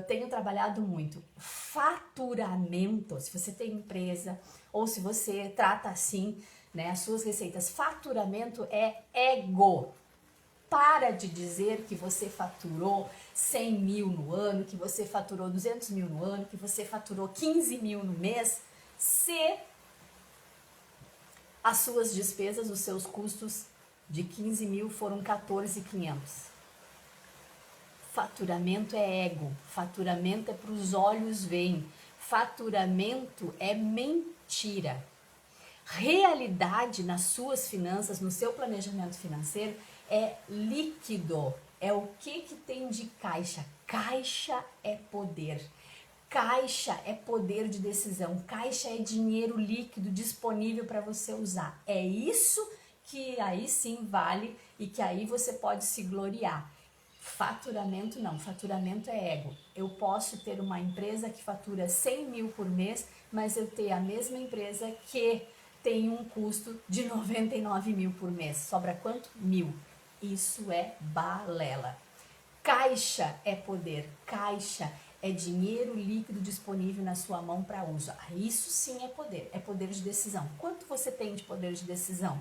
tenho trabalhado muito, faturamento, se você tem empresa ou se você trata assim, né, as suas receitas, faturamento é ego. Para de dizer que você faturou 100 mil no ano, que você faturou 200 mil no ano, que você faturou 15 mil no mês, se as suas despesas, os seus custos de 15 mil foram 14.500. Faturamento é ego, faturamento é para os olhos verem, faturamento é mentira. Realidade nas suas finanças, no seu planejamento financeiro, é líquido. É o que tem de caixa. Caixa é poder. Caixa é poder de decisão. Caixa é dinheiro líquido disponível para você usar. É isso que aí sim vale e que aí você pode se gloriar. Faturamento não, faturamento é ego. Eu posso ter uma empresa que fatura 100 mil por mês, mas eu ter a mesma empresa que tem um custo de 99 mil por mês. Sobra quanto? 1.000. Isso é balela. Caixa é poder, caixa é dinheiro líquido disponível na sua mão para uso. Isso sim é poder de decisão. Quanto você tem de poder de decisão?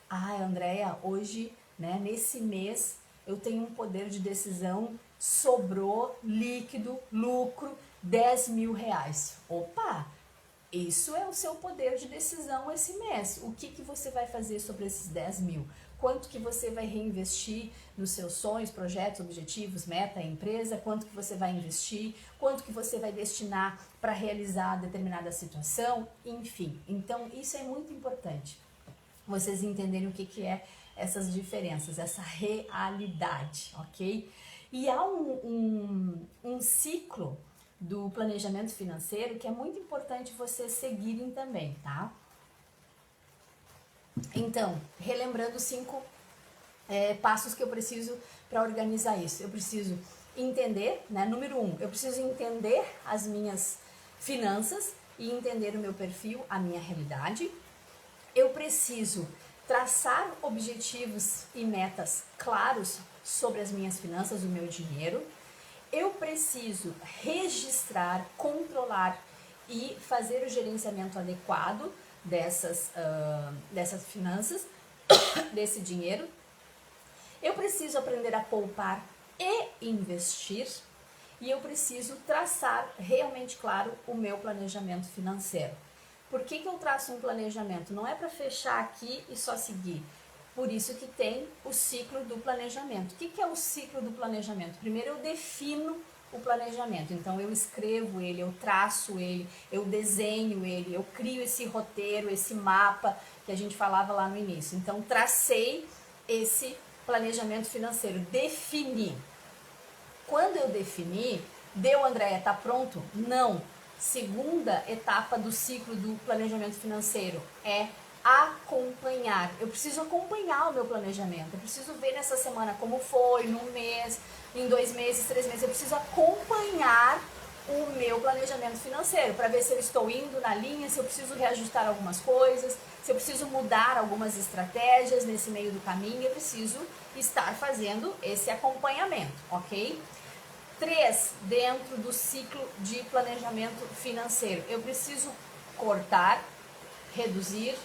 Andréia, hoje, né, nesse mês, eu tenho um poder de decisão, sobrou, líquido, lucro, 10 mil reais. Opa! Isso é o seu poder de decisão esse mês. O que você vai fazer sobre esses 10 mil? Quanto que você vai reinvestir nos seus sonhos, projetos, objetivos, meta, empresa? Quanto que você vai investir? Quanto que você vai destinar para realizar determinada situação? Enfim, então isso é muito importante. Vocês entenderem o que é essas diferenças, essa realidade, ok? E há um ciclo do planejamento financeiro que é muito importante vocês seguirem também, tá? Então, relembrando 5 passos que eu preciso para organizar isso. Eu preciso entender, né? Número 1, eu preciso entender as minhas finanças e entender o meu perfil, a minha realidade. Eu preciso traçar objetivos e metas claros sobre as minhas finanças, o meu dinheiro. Eu preciso registrar, controlar e fazer o gerenciamento adequado dessas finanças, desse dinheiro. Eu preciso aprender a poupar e investir. E eu preciso traçar realmente claro o meu planejamento financeiro. Por que eu traço um planejamento? Não é para fechar aqui e só seguir. Por isso que tem o ciclo do planejamento. O que é o ciclo do planejamento? Primeiro eu defino o planejamento. Então eu escrevo ele, eu traço ele, eu desenho ele, eu crio esse roteiro, esse mapa que a gente falava lá no início. Então tracei esse planejamento financeiro, defini. Quando eu defini, deu, Andréia, tá pronto? Não. Segunda etapa do ciclo do planejamento financeiro é acompanhar. Eu preciso acompanhar o meu planejamento. Eu preciso ver nessa semana como foi, num mês, em 2 meses, 3 meses. Eu preciso acompanhar o meu planejamento financeiro para ver se eu estou indo na linha, se eu preciso reajustar algumas coisas, se eu preciso mudar algumas estratégias nesse meio do caminho. Eu preciso estar fazendo esse acompanhamento, ok? 3, dentro do ciclo de planejamento financeiro, eu preciso cortar, reduzir,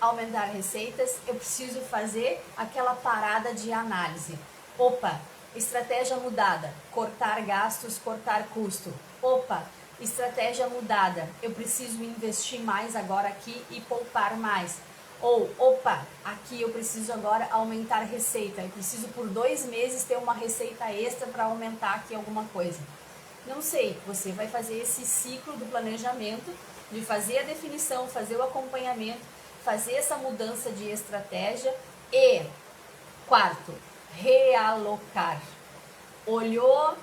aumentar receitas, eu preciso fazer aquela parada de análise. Opa, estratégia mudada, cortar gastos, cortar custo. Opa, estratégia mudada, eu preciso investir mais agora aqui e poupar mais. Ou, opa, aqui eu preciso agora aumentar receita, eu preciso por 2 meses ter uma receita extra para aumentar aqui alguma coisa. Não sei, você vai fazer esse ciclo do planejamento, de fazer a definição, fazer o acompanhamento, fazer essa mudança de estratégia e, 4, realocar. Olhou,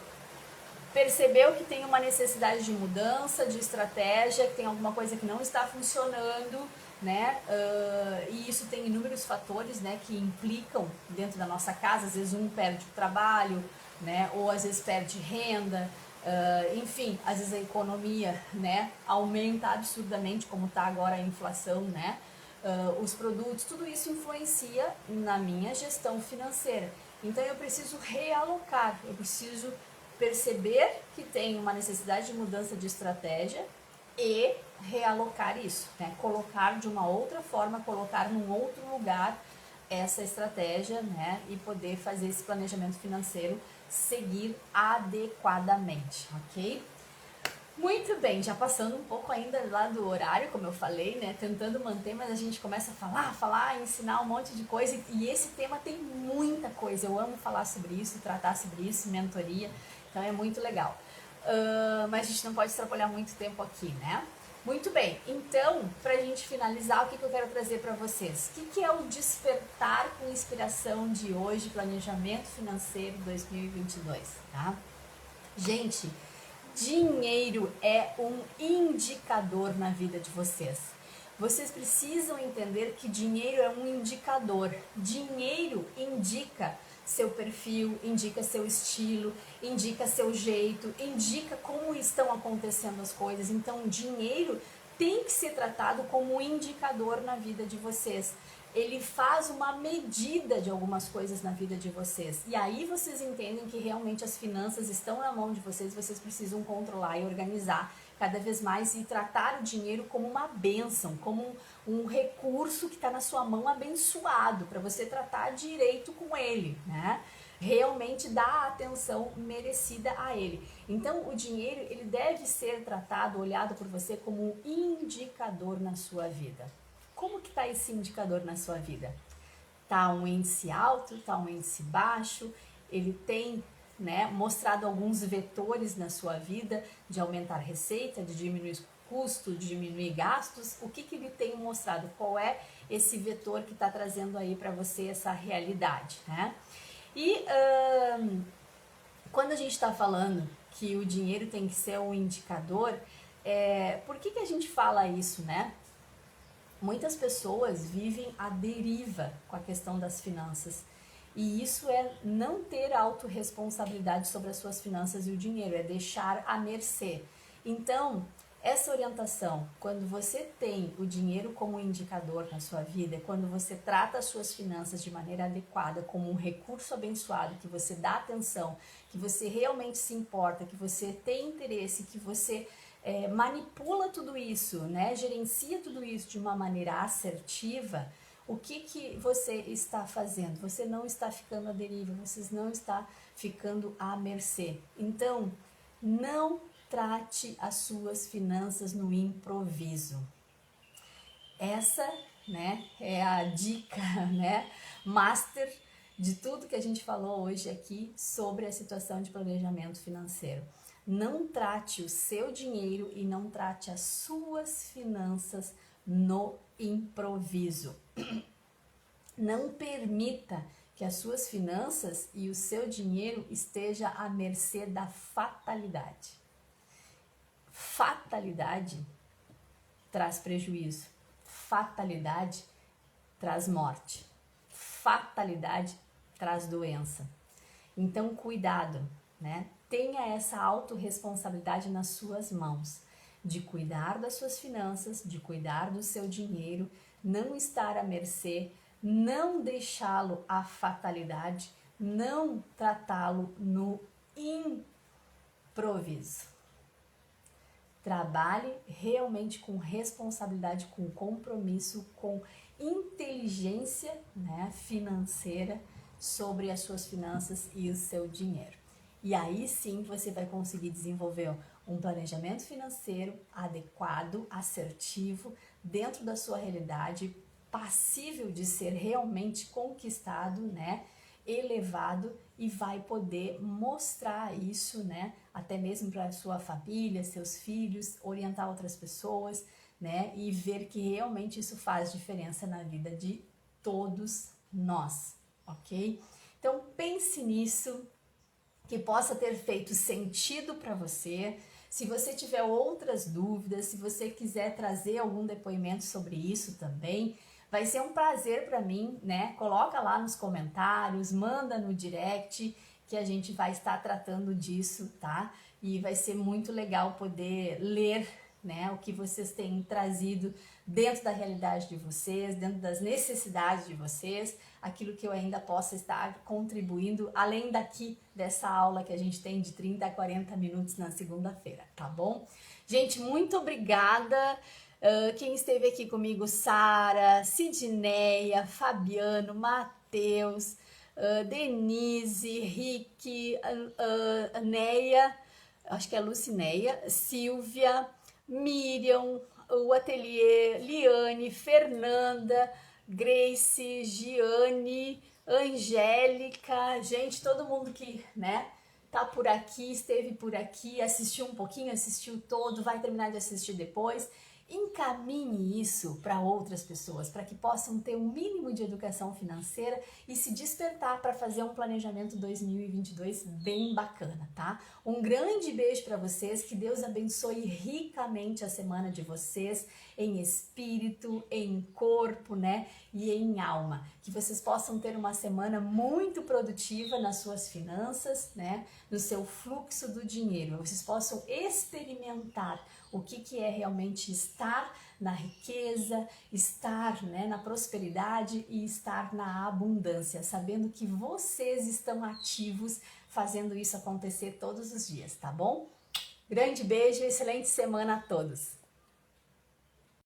percebeu que tem uma necessidade de mudança, de estratégia, que tem alguma coisa que não está funcionando, né? E isso tem inúmeros fatores, né, que implicam dentro da nossa casa. Às vezes um perde o trabalho, né, ou às vezes perde renda, enfim, às vezes a economia, né, aumenta absurdamente, como está agora a inflação, né? Os produtos, tudo isso influencia na minha gestão financeira. Então eu preciso realocar, eu preciso perceber que tem uma necessidade de mudança de estratégia e realocar isso, né? Colocar de uma outra forma, colocar num outro lugar essa estratégia, né? E poder fazer esse planejamento financeiro seguir adequadamente, ok? Muito bem, já passando um pouco ainda lá do horário, como eu falei, né? Tentando manter, mas a gente começa a falar, ensinar um monte de coisa. E esse tema tem muita coisa. Eu amo falar sobre isso, tratar sobre isso, mentoria. Então é muito legal. Mas a gente não pode extrapolar muito tempo aqui, né? Muito bem, então, pra gente finalizar, o que eu quero trazer para vocês? O que é o Despertar com Inspiração de hoje, Planejamento Financeiro 2022, tá? Gente, dinheiro é um indicador na vida de vocês. Vocês precisam entender que dinheiro é um indicador. Dinheiro indica seu perfil, indica seu estilo, indica seu jeito, indica como estão acontecendo as coisas. Então, dinheiro tem que ser tratado como um indicador na vida de vocês. Ele faz uma medida de algumas coisas na vida de vocês. E aí vocês entendem que realmente as finanças estão na mão de vocês, vocês precisam controlar e organizar cada vez mais e tratar o dinheiro como uma bênção, como um recurso que está na sua mão abençoado, para você tratar direito com ele, né? Realmente dar a atenção merecida a ele. Então, o dinheiro, ele deve ser tratado, olhado por você como um indicador na sua vida. Como que está esse indicador na sua vida? Tá um índice alto, tá um índice baixo, ele tem, né, mostrado alguns vetores na sua vida de aumentar receita, de diminuir custo, de diminuir gastos. O que ele tem mostrado? Qual é esse vetor que está trazendo aí para você essa realidade, né? E quando a gente está falando que o dinheiro tem que ser um indicador, por que a gente fala isso, né? Muitas pessoas vivem à deriva com a questão das finanças. E isso é não ter autorresponsabilidade sobre as suas finanças e o dinheiro, é deixar à mercê. Então, essa orientação, quando você tem o dinheiro como indicador na sua vida, quando você trata as suas finanças de maneira adequada, como um recurso abençoado, que você dá atenção, que você realmente se importa, que você tem interesse, que você manipula tudo isso, né? Gerencia tudo isso de uma maneira assertiva, o que você está fazendo? Você não está ficando à deriva, você não está ficando à mercê. Então, não trate as suas finanças no improviso. Essa, né, é a dica, né, master de tudo que a gente falou hoje aqui sobre a situação de planejamento financeiro. Não trate o seu dinheiro e não trate as suas finanças no improviso. Não permita que as suas finanças e o seu dinheiro esteja à mercê da fatalidade. Fatalidade traz prejuízo. Fatalidade traz morte. Fatalidade traz doença. Então, cuidado, né? Tenha essa autorresponsabilidade nas suas mãos, de cuidar das suas finanças, de cuidar do seu dinheiro, não estar à mercê, não deixá-lo à fatalidade, não tratá-lo no improviso. Trabalhe realmente com responsabilidade, com compromisso, com inteligência, né, financeira sobre as suas finanças e o seu dinheiro. E aí sim você vai conseguir desenvolver um planejamento financeiro adequado, assertivo, dentro da sua realidade, passível de ser realmente conquistado, né, elevado, e vai poder mostrar isso, né, até mesmo para a sua família, seus filhos, orientar outras pessoas, né, e ver que realmente isso faz diferença na vida de todos nós, ok? Então pense nisso, que possa ter feito sentido para você. Se você tiver outras dúvidas, se você quiser trazer algum depoimento sobre isso também, vai ser um prazer para mim, né? Coloca lá nos comentários, manda no direct, que a gente vai estar tratando disso, tá? E vai ser muito legal poder ler, né, o que vocês têm trazido dentro da realidade de vocês, dentro das necessidades de vocês, aquilo que eu ainda possa estar contribuindo, além daqui dessa aula que a gente tem de 30 a 40 minutos na segunda-feira, tá bom? Gente, muito obrigada. Quem esteve aqui comigo, Sara, Sidneia, Fabiano, Matheus, Denise, Rick, Neia, acho que é Lucineia, Silvia, Miriam, o Ateliê, Liane, Fernanda, Grace, Giane, Angélica, gente, todo mundo que, né, tá por aqui, esteve por aqui, assistiu um pouquinho, assistiu todo, vai terminar de assistir depois. Encaminhe isso para outras pessoas, para que possam ter um mínimo de educação financeira e se despertar para fazer um planejamento 2022 bem bacana, tá? Um grande beijo para vocês, que Deus abençoe ricamente a semana de vocês, em espírito, em corpo, né? E em alma. Que vocês possam ter uma semana muito produtiva nas suas finanças, né? No seu fluxo do dinheiro. Vocês possam experimentar o que é realmente estar na riqueza, estar, né, na prosperidade e estar na abundância, sabendo que vocês estão ativos fazendo isso acontecer todos os dias, tá bom? Grande beijo e excelente semana a todos!